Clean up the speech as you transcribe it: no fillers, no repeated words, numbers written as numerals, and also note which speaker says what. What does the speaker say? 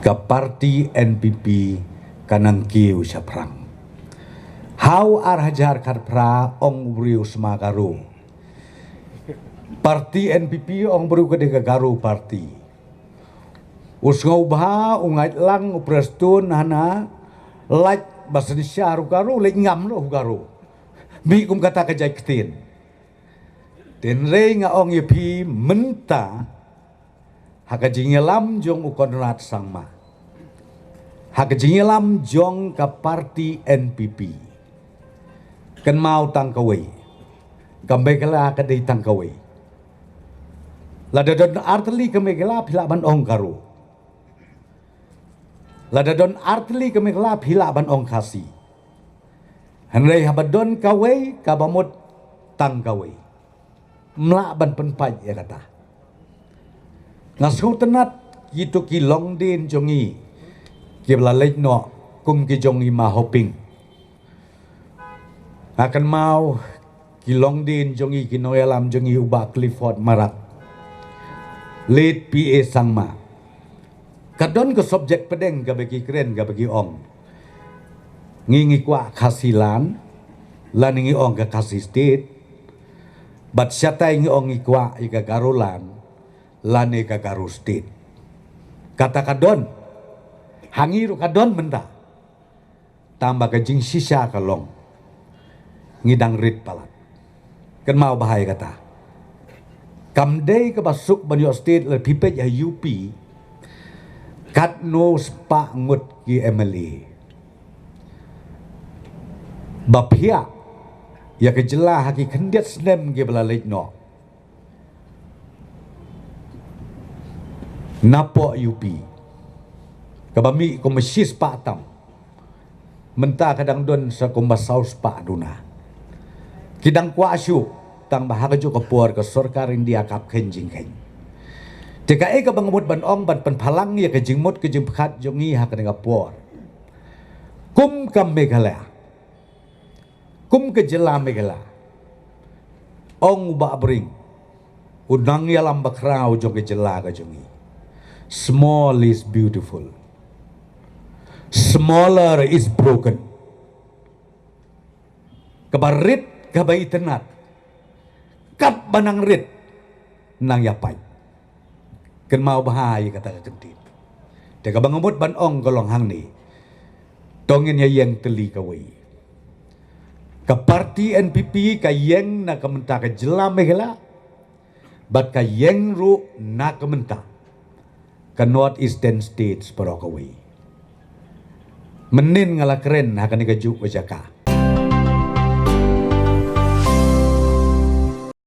Speaker 1: ke parti NPP kanang kiu syaprang. Hau arhajar karpra ong beriu semagaru. Parti NPP ong beriu kedega garu parti. Usngau bah ungait lang uprestun hana like bahasa Indonesia garu lek ngam lo garu. Mi kum kata kejai ketin. Den rei nga ong yepi menta haka jingelam jong ukonrat sangma. Haka jingelam jong ka parti NPP. Kan mau tangkawai. Gambekala ka dei tangkawai. Lada don artli kemegala pila ban ong garu. Lada don artli kemegala pila ban ong kasi. Henrei habadon kawai kabamut tangkawai. Melak ban penpai ya kata. Ngasau tenat gitu ki long din jongi. Ki belalek no kum ki jongi ma hoping. Akan mau ki long din jongi ki noyalam jongi ubah Clifford Marat. Lead PA sangma. Kadon ke subjek pedeng ke bagi keren ke bagi ong. Ngingi kwa kasilan lan ngingi ong ke kasih state. Bat syata ingi ong ikwa ika garulan lan ika garu state. Kata kadon hangiru kadon benda tambah kejing sisa kalong ngidang rit palat kan mau bahaya kata kamdei ke basuk banyo state le pipet ya UP kat no spa ngut ki MLA bapia ya kejelah haki kendiat senem ke belalek no napo UP kabami komisis pak tam menta kadang don sa kumbasaus pak duna kidang kuasyu tang bahaga jo kepuar ke sorkar India kap kenjing ken TKE ke bangamut ban ong ban penpalang ya ke jingmut ke jingkat jongi hak dengan puar kum kam megala kum ke jela megala ong ba bring udang ya lamba krau jong ke jela ke jongi. Small is beautiful. Smaller is broken. Kabarit kabay tenat. Kat banang rit nang yapay. Ken mau bahaya kata kentit. Teka bangamut ban ong golong hang ni. Tongin ya yang teli kawai. Ka parti NPP ka yang na kamenta ka jela megala. Bat ka yang ru na kamenta. Ke Northeastern States Parokaway. Menin ngala keren hakan ikajuk wajaka.